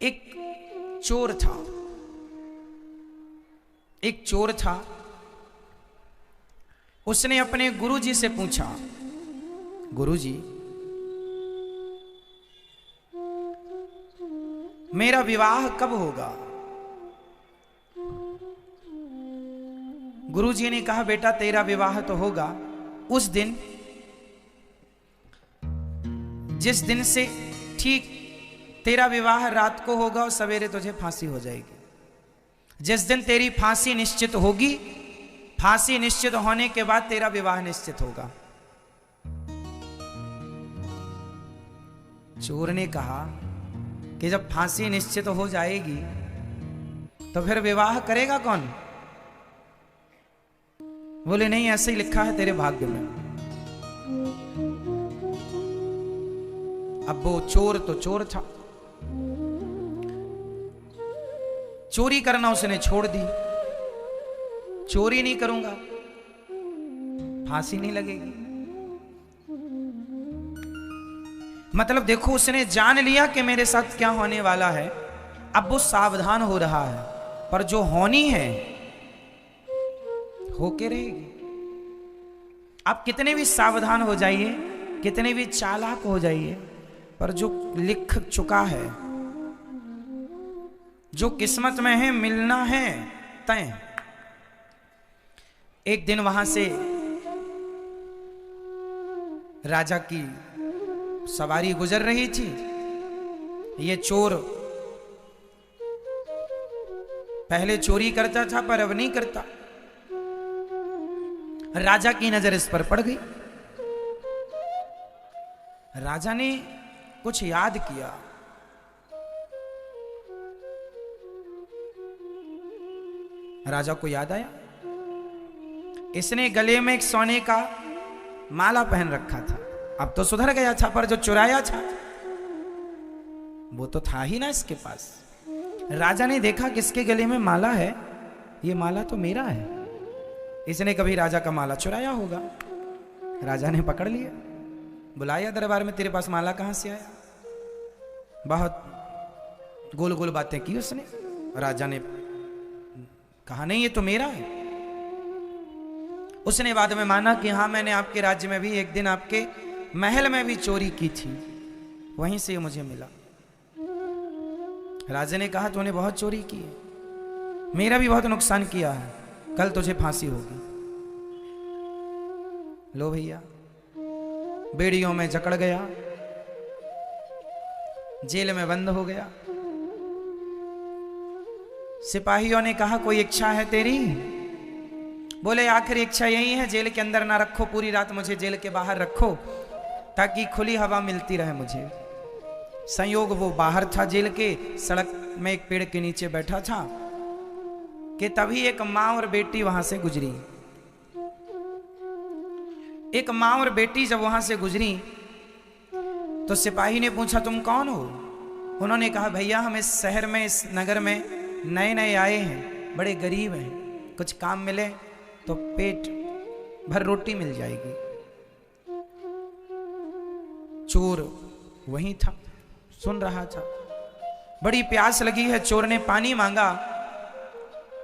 एक चोर था, एक चोर था। उसने अपने गुरुजी से पूछा, गुरुजी मेरा विवाह कब होगा? गुरुजी ने कहा, बेटा तेरा विवाह तो होगा उस दिन जिस दिन से ठीक तेरा विवाह रात को होगा और सवेरे तुझे फांसी हो जाएगी। जिस दिन तेरी फांसी निश्चित होगी, फांसी निश्चित होने के बाद तेरा विवाह निश्चित होगा। चोर ने कहा कि जब फांसी निश्चित हो जाएगी तो फिर विवाह करेगा कौन? बोले नहीं, ऐसे ही लिखा है तेरे भाग्य में। अब वो चोर तो चोर था, चोरी करना उसने छोड़ दी। चोरी नहीं करूंगा, फांसी नहीं लगेगी। मतलब देखो, उसने जान लिया कि मेरे साथ क्या होने वाला है। अब वो सावधान हो रहा है, पर जो होनी है होके रहेगी। आप कितने भी सावधान हो जाइए, कितने भी चालाक हो जाइए, पर जो लिख चुका है, जो किस्मत में है, मिलना है तय। एक दिन वहां से राजा की सवारी गुजर रही थी। ये चोर पहले चोरी करता था पर अब नहीं करता। राजा की नजर इस पर पड़ गई। राजा ने कुछ याद किया। राजा को याद आया, इसने गले में एक सोने का माला पहन रखा था। अब तो सुधर गया था, पर जो चुराया था वो तो था ही ना इसके पास। राजा ने देखा किसके गले में माला है, ये माला तो मेरा है। इसने कभी राजा का माला चुराया होगा। राजा ने पकड़ लिया, बुलाया दरबार में, तेरे पास माला कहां से आया? बहुत गोल गोल बातें की उसने। राजा ने कहा नहीं, ये तो मेरा है। उसने बाद में माना कि हाँ, मैंने आपके राज्य में भी एक दिन आपके महल में भी चोरी की थी, वहीं से ये मुझे मिला। राजा ने कहा तूने बहुत चोरी की है, मेरा भी बहुत नुकसान किया है, कल तुझे फांसी होगी। लो भैया, बेड़ियों में जकड़ गया, जेल में बंद हो गया। सिपाहियों ने कहा कोई इच्छा है तेरी? बोले आखिर इच्छा यही है, जेल के अंदर ना रखो, पूरी रात मुझे जेल के बाहर रखो ताकि खुली हवा मिलती रहे मुझे। संयोग वो बाहर था जेल के, सड़क में एक पेड़ के नीचे बैठा था कि तभी एक माँ और बेटी वहां से गुजरी। एक माँ और बेटी जब वहां से गुजरी तो सिपाही ने पूछा तुम कौन हो? उन्होंने कहा भैया हम इस शहर में, इस नगर में नए नए आए हैं, बड़े गरीब हैं, कुछ काम मिले तो पेट भर रोटी मिल जाएगी। चोर वहीं था, सुन रहा था। बड़ी प्यास लगी है, चोर ने पानी मांगा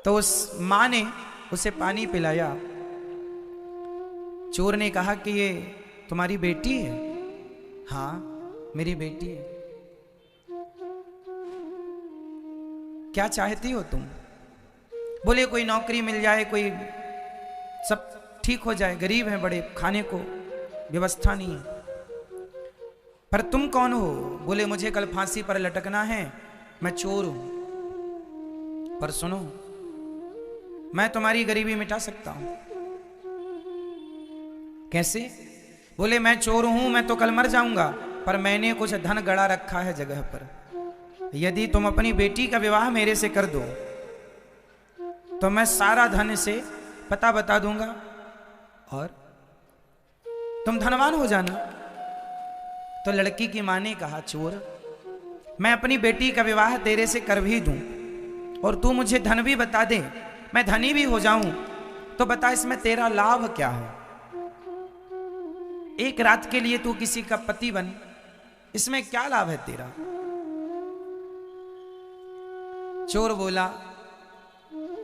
तो उस मां ने उसे पानी पिलाया। चोर ने कहा कि ये तुम्हारी बेटी है? हाँ मेरी बेटी है। क्या चाहती हो तुम? बोले कोई नौकरी मिल जाए, कोई सब ठीक हो जाए, गरीब हैं बड़े, खाने को व्यवस्था नहीं है। पर तुम कौन हो? बोले मुझे कल फांसी पर लटकना है, मैं चोर हूं। पर सुनो, मैं तुम्हारी गरीबी मिटा सकता हूं। कैसे? बोले मैं चोर हूं, मैं तो कल मर जाऊंगा, पर मैंने कुछ धन गड़ा रखा है जगह पर। यदि तुम अपनी बेटी का विवाह मेरे से कर दो तो मैं सारा धन से पता बता दूंगा और तुम धनवान हो जाना। तो लड़की की मां ने कहा चोर, मैं अपनी बेटी का विवाह तेरे से कर भी दूं और तू मुझे धन भी बता दे, मैं धनी भी हो जाऊं, तो बता इसमें तेरा लाभ क्या है? एक रात के लिए तू किसी का पति बन, इसमें क्या लाभ है तेरा? चोर बोला,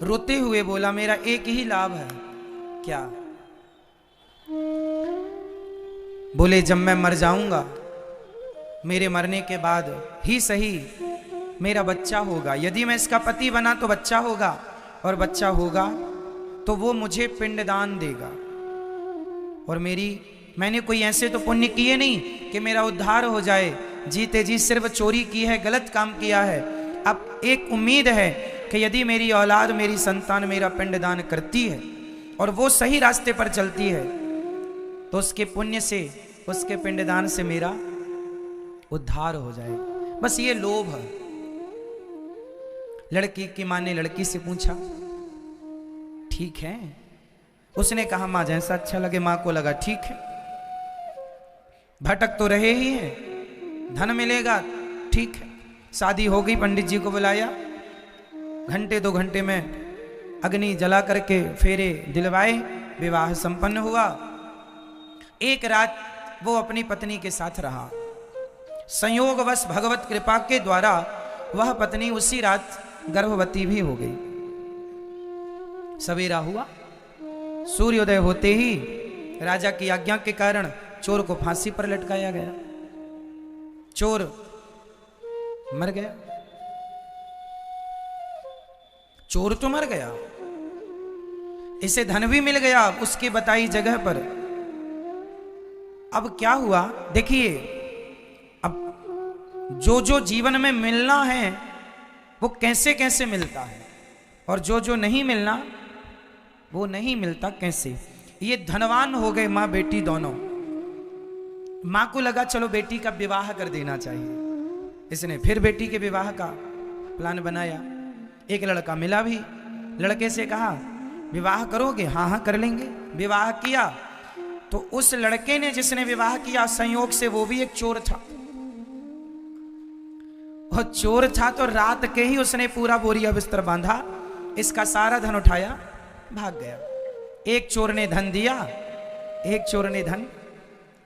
रोते हुए बोला, मेरा एक ही लाभ है। क्या? बोले, जब मैं मर जाऊंगा, मेरे मरने के बाद ही सही मेरा बच्चा होगा। यदि मैं इसका पति बना तो बच्चा होगा, और बच्चा होगा तो वो मुझे पिंडदान देगा। और मैंने कोई ऐसे तो पुण्य किए नहीं कि मेरा उद्धार हो जाए। जीते जी सिर्फ चोरी की है, गलत काम किया है। अब एक उम्मीद है कि यदि मेरी औलाद, मेरी संतान मेरा पिंडदान करती है और वो सही रास्ते पर चलती है, तो उसके पुण्य से, उसके पिंडदान से मेरा उद्धार हो जाए। बस ये लोभ है। लड़की की मां ने लड़की से पूछा, ठीक है? उसने कहा, मां जैसा अच्छा लगे। मां को लगा ठीक है, भटक तो रहे ही हैं, धन मिलेगा, ठीक है। शादी हो गई, पंडित जी को बुलाया, घंटे 2 घंटे में अग्नि जला करके फेरे दिलवाए, विवाह संपन्न हुआ। एक रात वो अपनी पत्नी के साथ रहा। संयोगवश भगवत कृपा के द्वारा वह पत्नी उसी रात गर्भवती भी हो गई। सवेरा हुआ, सूर्योदय होते ही राजा की आज्ञा के कारण चोर को फांसी पर लटकाया गया। चोर मर गया। चोर तो मर गया, इसे धन भी मिल गया उसकी बताई जगह पर। अब क्या हुआ देखिए, अब जो जो जीवन में मिलना है वो कैसे कैसे मिलता है, और जो जो नहीं मिलना वो नहीं मिलता कैसे। ये धनवान हो गए मां बेटी दोनों। मां को लगा चलो बेटी का विवाह कर देना चाहिए। इसने फिर बेटी के विवाह का प्लान बनाया। एक लड़का मिला भी, लड़के से कहा, विवाह करोगे? हाँ हाँ कर लेंगे। विवाह किया तो उस लड़के ने, जिसने विवाह किया, संयोग से वो भी एक चोर था। और चोर था तो रात के ही उसने पूरा बोरिया बिस्तर बांधा, इसका सारा धन उठाया, भाग गया। एक चोर ने धन दिया, एक चोर ने धन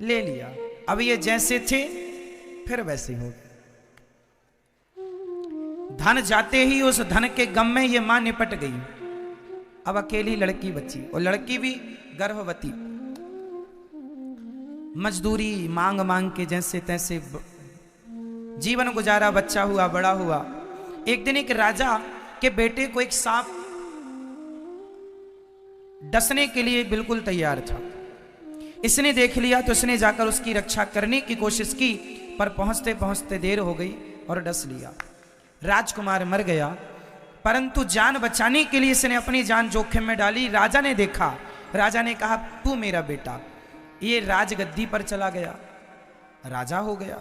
ले लिया। अब ये जैसे थे फिर वैसे हो गए। धन जाते ही उस धन के गम में ये मां निपट गई। अब अकेली लड़की बची, और लड़की भी गर्भवती। मजदूरी मांग मांग के जैसे तैसे जीवन गुजारा, बच्चा हुआ, बड़ा हुआ। एक दिन एक राजा के बेटे को एक सांप डसने के लिए बिल्कुल तैयार था। इसने देख लिया तो इसने जाकर उसकी रक्षा करने की कोशिश की, पर पहुंचते पहुंचते देर हो गई और डस लिया। राजकुमार मर गया, परंतु जान बचाने के लिए इसने अपनी जान जोखिम में डाली। राजा ने देखा, राजा ने कहा, तू मेरा बेटा। ये राजगद्दी पर चला गया, राजा हो गया।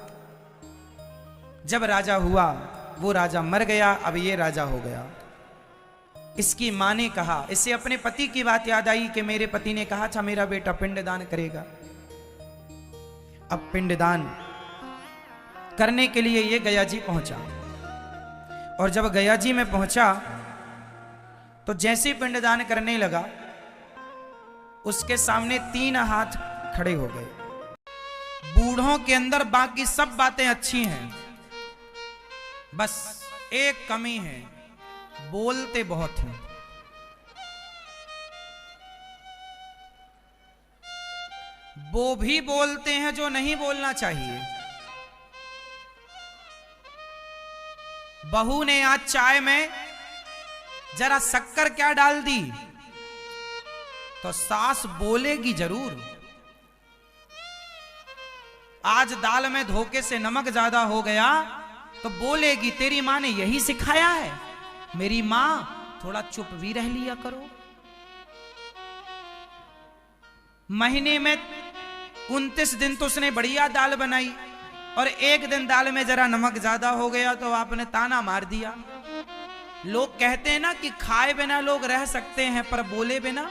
जब राजा हुआ, वो राजा मर गया, अब ये राजा हो गया। इसकी मां ने कहा, इसे अपने पति की बात याद आई कि मेरे पति ने कहा था मेरा बेटा पिंडदान करेगा। अब पिंडदान करने के लिए ये गया जी पहुंचा, और जब गया जी में पहुंचा तो जैसे पिंडदान करने लगा, उसके सामने 3 हाथ खड़े हो गए। बूढ़ों के अंदर बाकी सब बातें अच्छी हैं, बस एक कमी है, बोलते बहुत हैं। वो भी बोलते हैं जो नहीं बोलना चाहिए। बहू ने आज चाय में जरा शक्कर क्या डाल दी तो सास बोलेगी जरूर। आज दाल में धोखे से नमक ज्यादा हो गया तो बोलेगी, तेरी मां ने यही सिखाया है, मेरी मां थोड़ा चुप भी रह लिया करो। महीने में 29 दिन तो उसने बढ़िया दाल बनाई, और एक दिन दाल में जरा नमक ज्यादा हो गया तो आपने ताना मार दिया। लोग कहते हैं ना कि खाए बिना लोग रह सकते हैं, पर बोले बिना।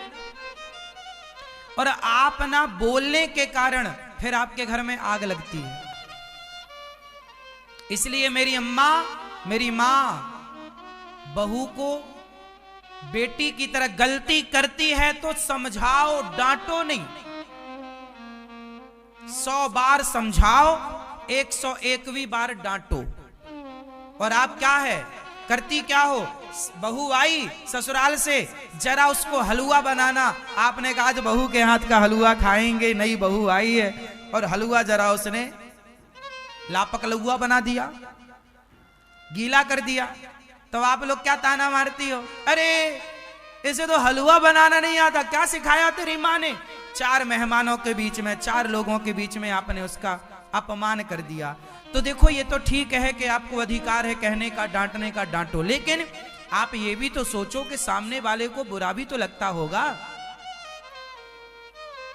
और आप ना बोलने के कारण फिर आपके घर में आग लगती है। इसलिए मेरी अम्मा, मेरी मां बहू को बेटी की तरह गलती करती है तो समझाओ, डांटो नहीं। 100 बार समझाओ, 101वीं बार डांटो। और आप क्या है, करती क्या हो, बहू आई ससुराल से, जरा उसको हलवा बनाना। आपने कहा आज बहू के हाथ का हलवा खाएंगे, नई बहू आई है, और हलवा जरा उसने लापक लुआ बना दिया, गीला कर दिया। तो आप लोग क्या ताना मारती हो, अरे इसे तो हलवा बनाना नहीं आता, क्या सिखाया तेरी माँ ने। 4 मेहमानों के बीच में, 4 लोगों के बीच में आपने उसका अपमान कर दिया। तो देखो ये तो ठीक है कि आपको अधिकार है कहने का, डांटने का, डांटो, लेकिन आप ये भी तो सोचो कि सामने वाले को बुरा भी तो लगता होगा।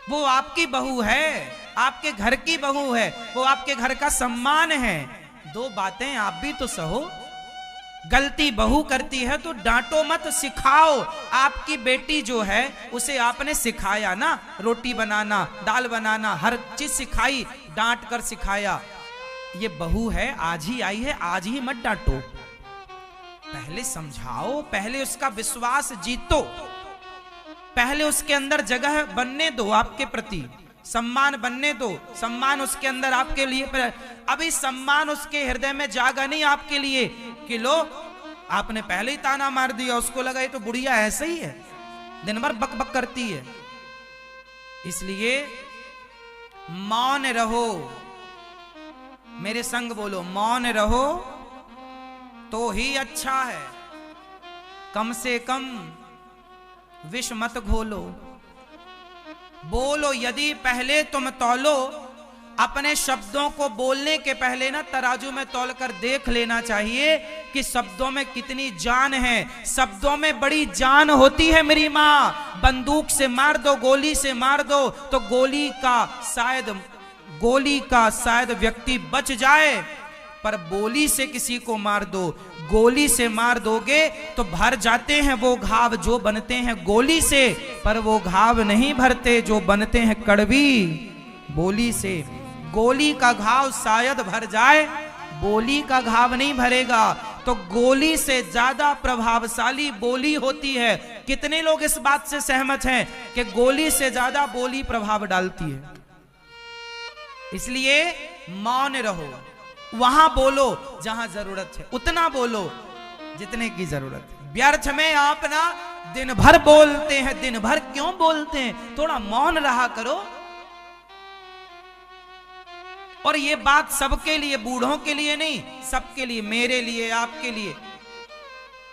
वो आपकी बहू है, आपके घर की बहू है, वो आपके घर का सम्मान है। 2 बातें आप भी तो सहो। गलती बहू करती है तो डांटो मत, सिखाओ। आपकी बेटी जो है उसे आपने सिखाया ना, रोटी बनाना, दाल बनाना, हर चीज सिखाई, डांट कर सिखाया। ये बहू है, आज ही आई है, आज ही मत डांटो, पहले समझाओ, पहले उसका विश्वास जीतो, पहले उसके अंदर जगह बनने दो, आपके प्रति सम्मान बनने दो, सम्मान उसके अंदर आपके लिए। अभी सम्मान उसके हृदय में जागा नहीं आपके लिए कि लो आपने पहले ही ताना मार दिया, उसको लगा ये तो बुढ़िया ऐसे ही है, दिन भर बक बक करती है। इसलिए मौन रहो, मेरे संग बोलो, मौन रहो तो ही अच्छा है। कम से कम विष मत घोलो, बोलो। यदि पहले तुम तौलो, अपने शब्दों को बोलने के पहले ना तराजू में तौल कर देख लेना चाहिए कि शब्दों में कितनी जान है। शब्दों में बड़ी जान होती है मेरी माँ। बंदूक से मार दो, गोली से मार दो तो गोली का शायद व्यक्ति बच जाए, पर बोली से किसी को मार दो, गोली से मार दोगे तो भर जाते हैं वो घाव जो बनते हैं गोली से, पर वो घाव नहीं भरते जो बनते हैं कड़वी बोली से। गोली का घाव शायद भर जाए, बोली का घाव नहीं भरेगा। तो गोली से ज्यादा प्रभावशाली बोली होती है। कितने लोग इस बात से सहमत हैं कि गोली से ज्यादा बोली प्रभाव डालती है। इसलिए मौन रहो, वहां बोलो जहां जरूरत है, उतना बोलो जितने की जरूरत है। व्यर्थ में आप ना दिन भर बोलते हैं, दिन भर क्यों बोलते हैं, थोड़ा मौन रहा करो। और ये बात सबके लिए, बूढ़ों के लिए नहीं, सबके लिए, मेरे लिए, आपके लिए।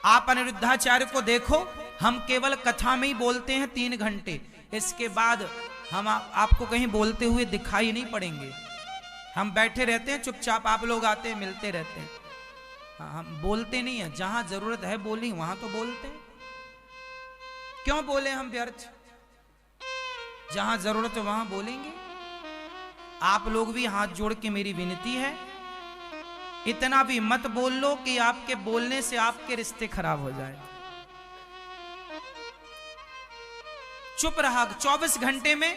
आप अनिरुद्धाचार्य को देखो, हम केवल कथा में ही बोलते हैं 3 घंटे, इसके बाद हम आपको कहीं बोलते हुए दिखाई नहीं पड़ेंगे। हम बैठे रहते हैं चुपचाप, आप लोग आते हैं, मिलते रहते हैं, हम बोलते नहीं है। जहां जरूरत है बोली वहां तो बोलते हैं, क्यों बोले हम व्यर्थ। जहां जरूरत है वहां बोलेंगे। आप लोग भी हाथ जोड़ के मेरी विनती है, इतना भी मत बोल लो कि आपके बोलने से आपके रिश्ते खराब हो जाए। चुप रहा, 24 घंटे में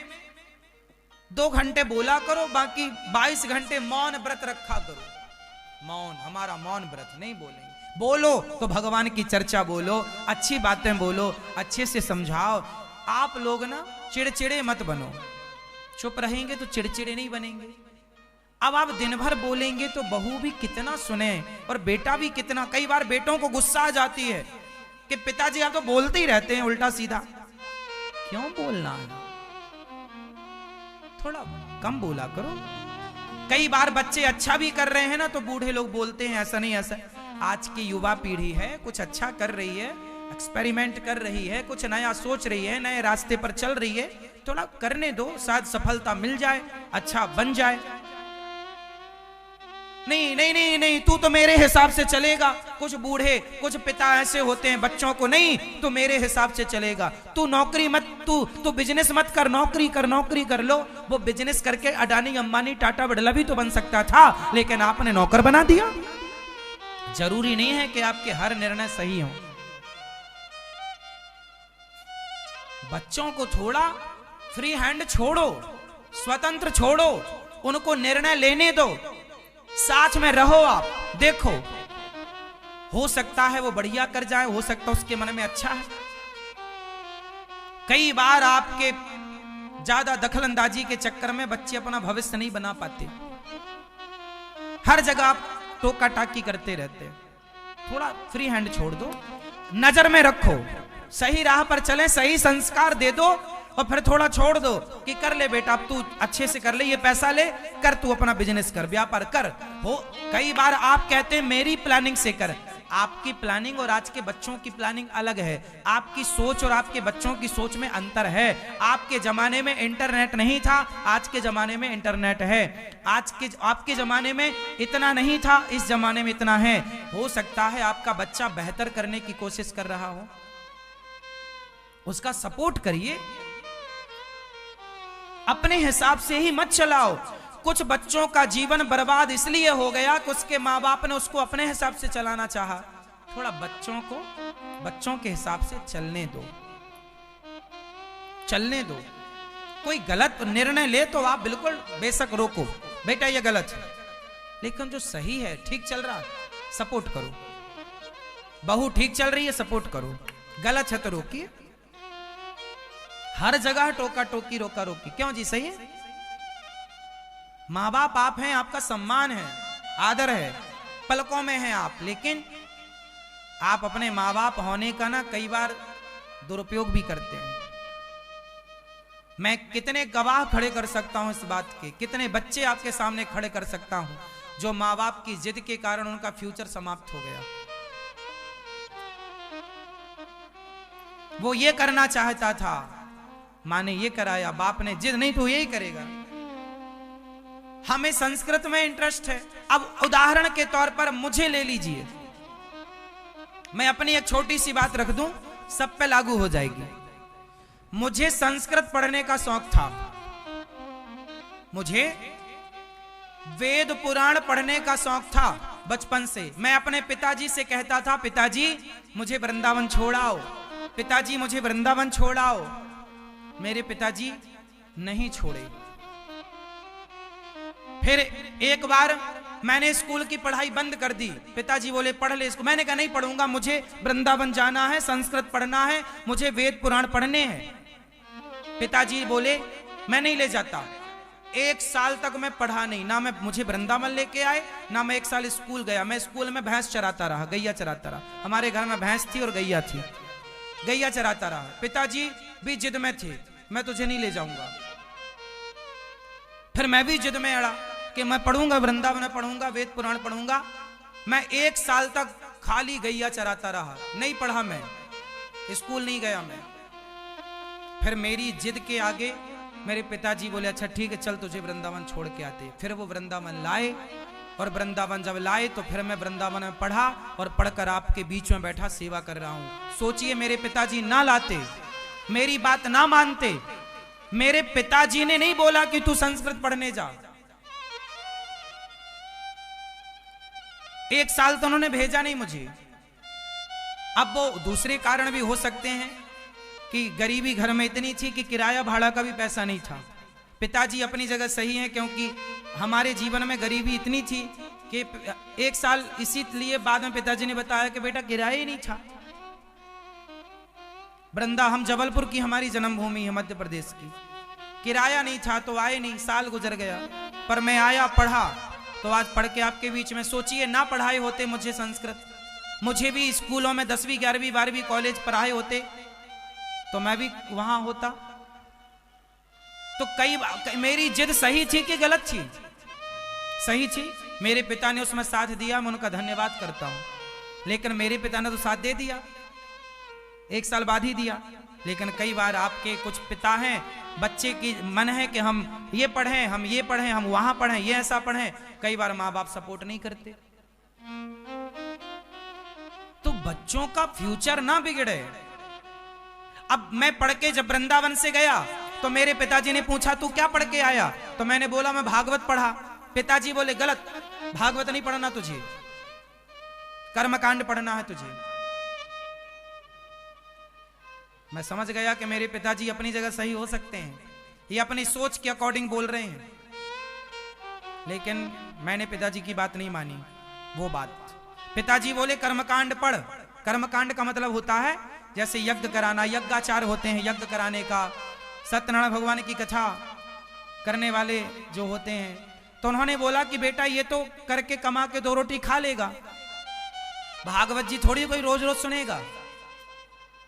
2 घंटे बोला करो, बाकी 22 घंटे मौन व्रत रखा करो। मौन, हमारा मौन व्रत, नहीं बोलेंगे। बोलो तो भगवान की चर्चा बोलो, अच्छी बातें बोलो, अच्छे से समझाओ। आप लोग ना चिड़चिड़े मत बनो, चुप रहेंगे तो चिड़चिड़े नहीं बनेंगे। अब आप दिन भर बोलेंगे तो बहू भी कितना सुने और बेटा भी कितना। कई बार बेटों को गुस्सा आ जाती है कि पिताजी आप तो बोलते ही रहते हैं उल्टा सीधा, क्यों बोलना है, थोड़ा कम बोला करो। कई बार बच्चे अच्छा भी कर रहे हैं ना तो बूढ़े लोग बोलते हैं ऐसा नहीं ऐसा। आज की युवा पीढ़ी है, कुछ अच्छा कर रही है, एक्सपेरिमेंट कर रही है, कुछ नया सोच रही है, नए रास्ते पर चल रही है, थोड़ा करने दो, शायद सफलता मिल जाए, अच्छा बन जाए। नहीं नहीं नहीं नहीं, तू तो मेरे हिसाब से चलेगा। कुछ बूढ़े, कुछ पिता ऐसे होते हैं बच्चों को, नहीं तू मेरे हिसाब से चलेगा, तू नौकरी मत, तू बिजनेस मत कर, नौकरी कर, नौकरी कर लो। वो बिजनेस करके अडानी, अंबानी, टाटा, बिड़ला भी तो बन सकता था, लेकिन आपने नौकर बना दिया। जरूरी नहीं है कि आपके हर निर्णय सही हो। बच्चों को थोड़ा फ्री हैंड छोड़ो, स्वतंत्र छोड़ो, उनको निर्णय लेने दो, साथ में रहो। आप देखो, हो सकता है वो बढ़िया कर जाए, हो सकता है उसके मन में अच्छा है। कई बार आपके ज्यादा दखलंदाजी के चक्कर में बच्चे अपना भविष्य नहीं बना पाते, हर जगह आप टोका टाकी करते रहते हैं। थोड़ा फ्री हैंड छोड़ दो, नजर में रखो, सही राह पर चले, सही संस्कार दे दो और फिर थोड़ा छोड़ दो कि कर ले बेटा, अब तू अच्छे से कर ले, ये पैसा ले कर, तू अपना बिजनेस कर, व्यापार कर। हो कई बार आप कहते हैं मेरी प्लानिंग से कर, आपकी प्लानिंग और आज के बच्चों की प्लानिंग अलग है, आपकी सोच और आपके बच्चों की सोच में अंतर है। आपके जमाने में इंटरनेट नहीं था, आज के जमाने में इंटरनेट है। आपके जमाने में इतना नहीं था, इस जमाने में इतना है। हो सकता है आपका बच्चा बेहतर करने की कोशिश कर रहा हो, उसका सपोर्ट करिए, अपने हिसाब से ही मत चलाओ। कुछ बच्चों का जीवन बर्बाद इसलिए हो गया कि उसके माँ बाप ने उसको अपने हिसाब से चलाना चाहा। थोड़ा बच्चों को बच्चों के हिसाब से चलने दो, चलने दो। कोई गलत निर्णय ले तो आप बिल्कुल बेशक रोको, बेटा ये गलत है, लेकिन जो सही है, ठीक चल रहा है, सपोर्ट करो। बहू ठीक चल रही है, सपोर्ट करो, गलत है तो रोकिए। हर जगह टोका टोकी, रोका रोकी क्यों जी? सही है, माँ बाप आप हैं, आपका सम्मान है, आदर है, पलकों में हैं आप, लेकिन आप अपने माँ बाप होने का ना कई बार दुरुपयोग भी करते हैं। मैं कितने गवाह खड़े कर सकता हूं इस बात के, कितने बच्चे आपके सामने खड़े कर सकता हूं जो माँ बाप की जिद के कारण उनका फ्यूचर समाप्त हो गया। वो ये करना चाहता था, माँ ने ये कराया, बाप ने जिद नहीं तो यही करेगा। हमें संस्कृत में इंटरेस्ट है। अब उदाहरण के तौर पर मुझे ले लीजिए, मैं अपनी एक छोटी सी बात रख दूं, सब पे लागू हो जाएगी। मुझे संस्कृत पढ़ने का शौक था, मुझे वेद पुराण पढ़ने का शौक था बचपन से। मैं अपने पिताजी से कहता था, पिताजी मुझे वृंदावन छोड़ाओ, पिताजी मुझे वृंदावन छोड़ाओ। मेरे पिताजी नहीं छोड़े। फिर एक बार मैंने स्कूल की पढ़ाई बंद कर दी, पिताजी बोले पढ़ ले इसको। मैंने कहा नहीं पढ़ूंगा, मुझे वृंदावन जाना है, संस्कृत पढ़ना है, मुझे वेद पुराण पढ़ने हैं। पिताजी बोले मैं नहीं ले जाता। 1 साल तक मैं पढ़ा नहीं, ना मैं मुझे वृंदावन लेके आए, ना मैं 1 साल स्कूल गया। मैं स्कूल में भैंस चराता रहा, गैया चराता रहा। हमारे घर में भैंस थी और गैया थी, गैया चराता रहा। पिताजी भी जिद में थे, मैं तुझे नहीं ले जाऊंगा। फिर मैं भी जिद में अड़ा कि मैं पढ़ूंगा, वृंदावन में पढ़ूंगा, वेद पुराण पढ़ूंगा। मैं 1 साल तक खाली गैया चराता रहा, नहीं पढ़ा, मैं स्कूल नहीं गया मैं। फिर मेरी जिद के आगे मेरे पिताजी बोले अच्छा ठीक है चल तुझे वृंदावन छोड़ के आते। फिर वो वृंदावन लाए, और वृंदावन जब लाए तो फिर मैं वृंदावन में पढ़ा, और पढ़कर आपके बीच में बैठा सेवा कर रहा हूं। सोचिए मेरे पिताजी ना लाते, मेरी बात ना मानते, मेरे पिताजी ने नहीं बोला कि तू संस्कृत पढ़ने जा। 1 साल तो उन्होंने भेजा नहीं मुझे। अब वो दूसरे कारण भी हो सकते हैं कि गरीबी घर में इतनी थी कि किराया भाड़ा का भी पैसा नहीं था। पिताजी अपनी जगह सही है, क्योंकि हमारे जीवन में गरीबी इतनी थी कि 1 साल इसीलिए बाद में पिताजी ने बताया कि बेटा किराया ही नहीं था। वृंदा, हम जबलपुर की हमारी जन्मभूमि है, मध्य प्रदेश की, किराया नहीं था तो आए नहीं, साल गुजर गया। पर मैं आया, पढ़ा, तो आज पढ़ के आपके बीच में। सोचिए ना पढ़ाए होते मुझे संस्कृत, मुझे भी स्कूलों में 10वीं 11वीं 12वीं कॉलेज पढ़ाए होते तो मैं भी वहां होता। तो मेरी जिद सही थी कि गलत थी? सही थी। मेरे पिता ने उसमें साथ दिया, मैं उनका धन्यवाद करता हूं। लेकिन मेरे पिता ने तो साथ दे दिया, 1 साल बाद ही दिया। लेकिन कई बार आपके कुछ पिता हैं, बच्चे की मन है कि हम ये पढ़ें, हम ये पढ़ें, हम वहां पढ़ें, ये ऐसा पढ़ें। कई बार माँ बाप सपोर्ट नहीं करते, तो बच्चों का फ्यूचर ना बिगड़े। अब मैं पढ़ के जब वृंदावन से गया तो मेरे पिताजी ने पूछा तू क्या पढ़ के आया? तो मैंने बोला मैं भागवत पढ़ा। पिताजी बोले गलत, भागवत नहीं पढ़ना तुझे, कर्मकांड पढ़ना है तुझे। मैं समझ गया कि मेरे पिताजी अपनी जगह सही हो सकते हैं, ये अपनी सोच के अकॉर्डिंग बोल रहे हैं। लेकिन मैंने पिताजी की बात नहीं मानी। वो बात पिताजी बोले कर्मकांड पढ़। कर्मकांड का मतलब होता है जैसे यज्ञ कराना, यज्ञाचार होते हैं यज्ञ कराने का, सत्यनारायण भगवान की कथा करने वाले जो होते हैं। तो उन्होंने बोला कि बेटा ये तो करके कमा के 2 रोटी खा लेगा। भागवत जी थोड़ी कोई रोज रोज सुनेगा,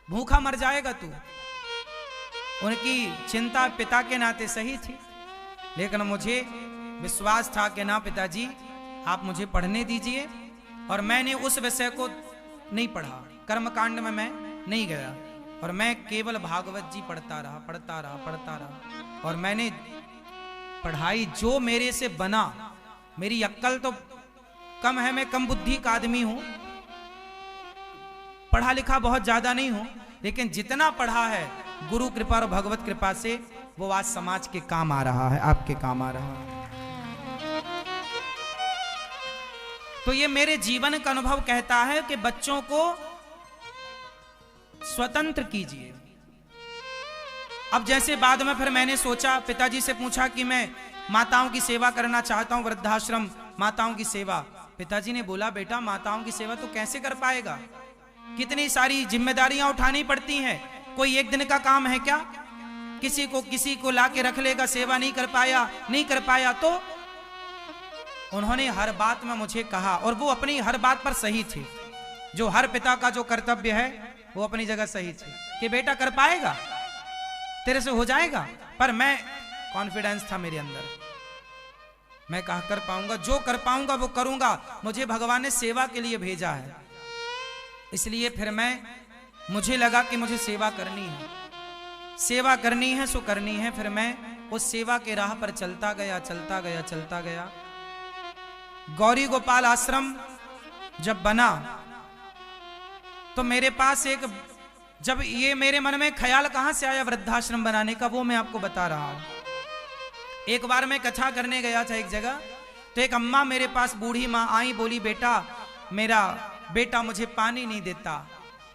भूखा मर जाएगा तू। उनकी चिंता पिता के नाते सही थी, लेकिन मुझे विश्वास था कि ना पिताजी आप मुझे पढ़ने दीजिए, और मैंने उस विषय को नहीं पढ़ा, कर्मकांड में मैं नहीं गया, और मैं केवल भागवत जी पढ़ता रहा। और मैंने पढ़ाई जो मेरे से बना, मेरी अक्ल तो कम है, मैं कम बुद्धि का आदमी हूं, पढ़ा लिखा बहुत ज्यादा नहीं हूं, लेकिन जितना पढ़ा है गुरु कृपा और भगवत कृपा से वो आज समाज के काम आ रहा है, आपके काम आ रहा है। तो ये मेरे जीवन का अनुभव कहता है कि बच्चों को स्वतंत्र कीजिए। अब जैसे बाद में फिर मैंने सोचा, पिताजी से पूछा कि मैं माताओं की सेवा करना चाहता हूं, वृद्धाश्रम माताओं की सेवा। पिताजी ने बोला बेटा माताओं की सेवा तो कैसे कर पाएगा, कितनी सारी जिम्मेदारियां उठानी पड़ती हैं, कोई एक दिन का काम है क्या? किसी को लाके रख लेगा, सेवा नहीं कर पाया। तो उन्होंने हर बात में मुझे कहा, और वो अपनी हर बात पर सही थे, जो हर पिता का जो कर्तव्य है वो अपनी जगह सही थे, कि बेटा कर पाएगा, तेरे से हो जाएगा। पर मैं कॉन्फिडेंस था मेरे अंदर, मैं कहा कर पाऊंगा, जो कर पाऊंगा वो करूंगा, मुझे भगवान ने सेवा के लिए भेजा है। इसलिए फिर मुझे लगा कि मुझे सेवा करनी है सो करनी है। फिर मैं उस सेवा के राह पर चलता गया। गौरी गोपाल आश्रम जब बना तो मेरे पास जब ये मेरे मन में ख्याल कहां से आया वृद्धाश्रम बनाने का, वो मैं आपको बता रहा हूं। एक बार मैं कथा करने गया था एक जगह, तो एक अम्मा मेरे पास, बूढ़ी माँ आई, बोली बेटा मेरा बेटा मुझे पानी नहीं देता,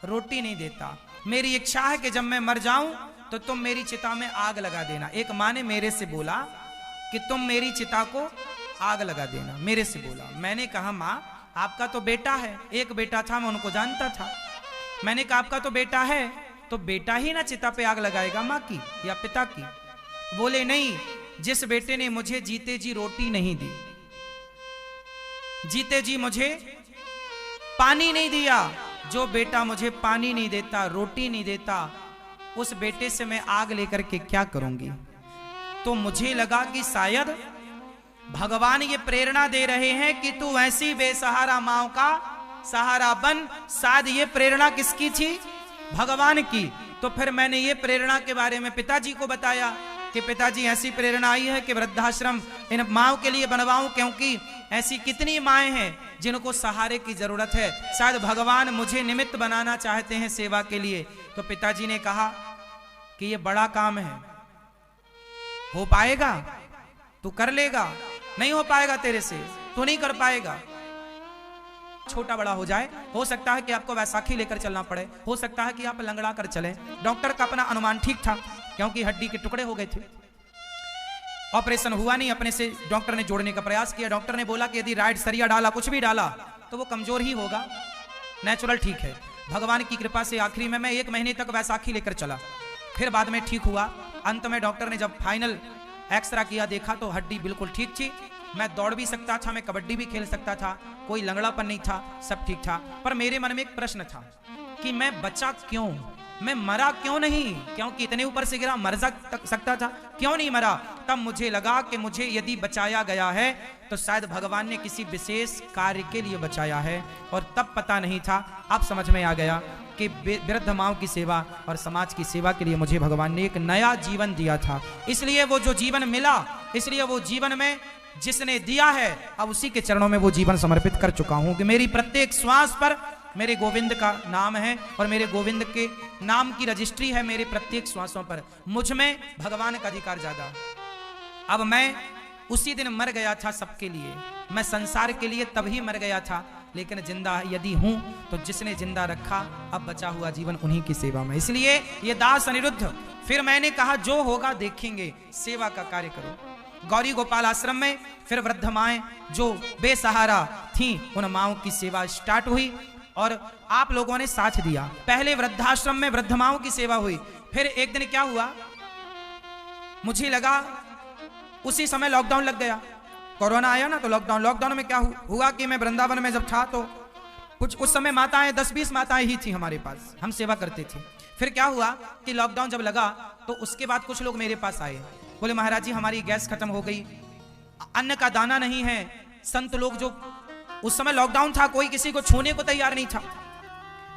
रोटी नहीं देता, मेरी इच्छा है कि जब मैं मर जाऊं तो तुम मेरी चिता में आग लगा देना। एक माँ ने मेरे से बोला कि तुम मेरी चिता को आग लगा देना, मेरे से बोला। मैंने कहा माँ आपका तो बेटा है, एक बेटा था, मैं उनको जानता था। मैंने कहा आपका तो बेटा है, तो बेटा ही ना चिता पे आग लगाएगा, माँ की या पिता की? बोले नहीं, जिस बेटे ने मुझे जीते जी रोटी नहीं दी, जीते जी मुझे पानी नहीं दिया, जो बेटा मुझे पानी नहीं देता, रोटी नहीं देता, उस बेटे से मैं आग लेकर के क्या करूंगी? तो मुझे लगा कि शायद भगवान ये प्रेरणा दे रहे हैं कि तू ऐसी बेसहारा मां का सहारा बन। शायद ये प्रेरणा किसकी थी? भगवान की। तो फिर मैंने ये प्रेरणा के बारे में पिताजी को बताया कि पिताजी ऐसी प्रेरणा आई है कि वृद्धाश्रम इन माओ के लिए बनवाऊं, क्योंकि ऐसी कितनी माएं हैं जिनको सहारे की जरूरत है, शायद भगवान मुझे निमित्त बनाना चाहते हैं सेवा के लिए। तो पिताजी ने कहा कि ये बड़ा काम है, हो पाएगा? तू कर लेगा? नहीं हो पाएगा तेरे से, तू नहीं कर पाएगा। छोटा बड़ा हो जाए, हो सकता है कि आपको वैसाखी लेकर चलना पड़े, हो सकता है कि आप लंगड़ा कर चले। डॉक्टर का अपना अनुमान ठीक था, क्योंकि हड्डी के टुकड़े हो गए थे, ऑपरेशन हुआ नहीं, अपने से डॉक्टर ने जोड़ने का प्रयास किया। डॉक्टर ने बोला कि यदि राइट सरिया डाला, कुछ भी डाला, तो वो कमजोर ही होगा, नेचुरल ठीक है। भगवान की कृपा से आखिरी में मैं 1 महीने तक वैसाखी लेकर चला, फिर बाद में ठीक हुआ। अंत में डॉक्टर ने जब फाइनल एक्सरे किया, देखा तो हड्डी बिल्कुल ठीक थी। मैं दौड़ भी सकता था, मैं कबड्डी भी खेल सकता था, कोई लंगड़ापन नहीं था, सब ठीक था। पर मेरे मन में एक प्रश्न था कि मैं बचा क्यों, मैं मरा क्यों नहीं? क्योंकि इतने ऊपर से गिरा, मर सकता था, क्यों नहीं मरा? तब मुझे लगा कि मुझे यदि बचाया गया है तो शायद भगवान ने किसी विशेष कार्य के लिए बचाया है। और तब पता नहीं था, अब समझ में आ गया कि वृद्ध माओं की सेवा और समाज की सेवा के लिए मुझे भगवान ने एक नया जीवन दिया था। इसलिए वो जो जीवन मिला, इसलिए वो जीवन में जिसने दिया है, अब उसी के चरणों में वो जीवन समर्पित कर चुका हूं कि मेरी प्रत्येक श्वास पर मेरे गोविंद का नाम है और मेरे गोविंद के नाम की रजिस्ट्री है मेरे प्रत्येक श्वासों पर। मुझ में भगवान का अधिकार ज्यादा। अब मैं उसी दिन मर गया था सबके लिए, मैं संसार के लिए तभी मर गया था, लेकिन जिंदा यदि हूं तो जिसने जिंदा रखा, अब बचा हुआ जीवन उन्हीं की सेवा में। इसलिए ये दास अनिरुद्ध, फिर मैंने कहा जो होगा देखेंगे, सेवा का कार्य करो। गौरी गोपाल आश्रम में फिर वृद्ध माएं जो बेसहारा थीं, उन माओं की सेवा स्टार्ट हुई और आप लोगों ने साथ दिया। पहले वृद्धाश्रम में वृद्ध माओं की सेवा हुई, फिर एक दिन क्या हुआ, मुझे लगा उसी समय लॉकडाउन लग गया, कोरोना आया ना, तो लॉकडाउन में क्या हुआ कि मैं वृंदावन में जब था तो कुछ उस समय माताएं 10-20 माताएं ही थी हमारे पास, हम सेवा करते थे। फिर क्या हुआ कि लॉकडाउन जब लगा तो उसके बाद कुछ लोग मेरे पास आए, बोले महाराज जी हमारी गैस खत्म हो गई, अन्न का दाना नहीं है। संत लोग जो उस समय लॉकडाउन था, कोई किसी को छूने को तैयार नहीं था,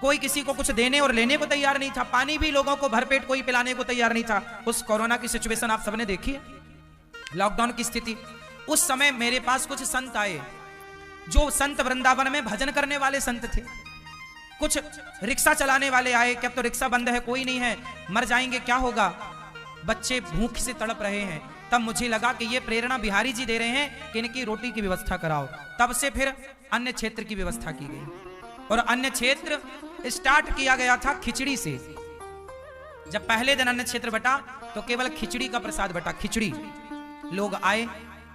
कोई किसी को कुछ देने और लेने को तैयार नहीं था, पानी भी लोगों को भरपेट कोई पिलाने को तैयार नहीं था। उस कोरोना की सिचुएशन आप सबने देखी है, लॉकडाउन की स्थिति। उस समय मेरे पास कुछ संत आए, जो संत वृंदावन में भजन करने वाले संत थे। कुछ रिक्शा चलाने वाले आए कि अब तो रिक्शा बंद है, कोई नहीं है, मर जाएंगे, क्या होगा, बच्चे भूख से तड़प रहे हैं। तब मुझे लगा कि ये प्रेरणा बिहारी जी दे रहे हैं कि इनकी रोटी की व्यवस्था कराओ। तब से फिर अन्य क्षेत्र की व्यवस्था की गई और अन्य क्षेत्र स्टार्ट किया गया था खिचड़ी से। जब पहले दिन अन्य क्षेत्र बटा तो केवल खिचड़ी का प्रसाद बटा, खिचड़ी। लोग आए,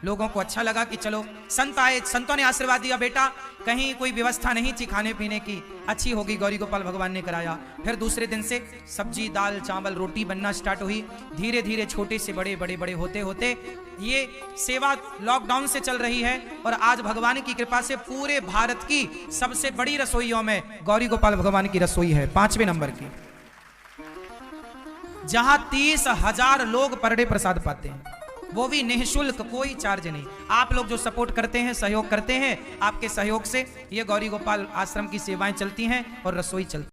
लोगों को अच्छा लगा कि चलो संत आए, संतों ने आशीर्वाद दिया, बेटा कहीं कोई व्यवस्था नहीं थी खाने पीने की, अच्छी होगी, गौरी गोपाल भगवान ने कराया। फिर दूसरे दिन से सब्जी दाल चावल रोटी बनना स्टार्ट हुई। धीरे धीरे छोटे से बड़े बड़े बड़े होते होते ये सेवा लॉकडाउन से चल रही है और आज भगवान की कृपा से पूरे भारत की सबसे बड़ी रसोइयों में गौरी गोपाल भगवान की रसोई है, 5वें नंबर की, जहां 30,000 लोग पर डे प्रसाद पाते हैं, वो भी निःशुल्क, कोई चार्ज नहीं। आप लोग जो सपोर्ट करते हैं, सहयोग करते हैं, आपके सहयोग से ये गौरी गोपाल आश्रम की सेवाएं चलती हैं और रसोई चलती है।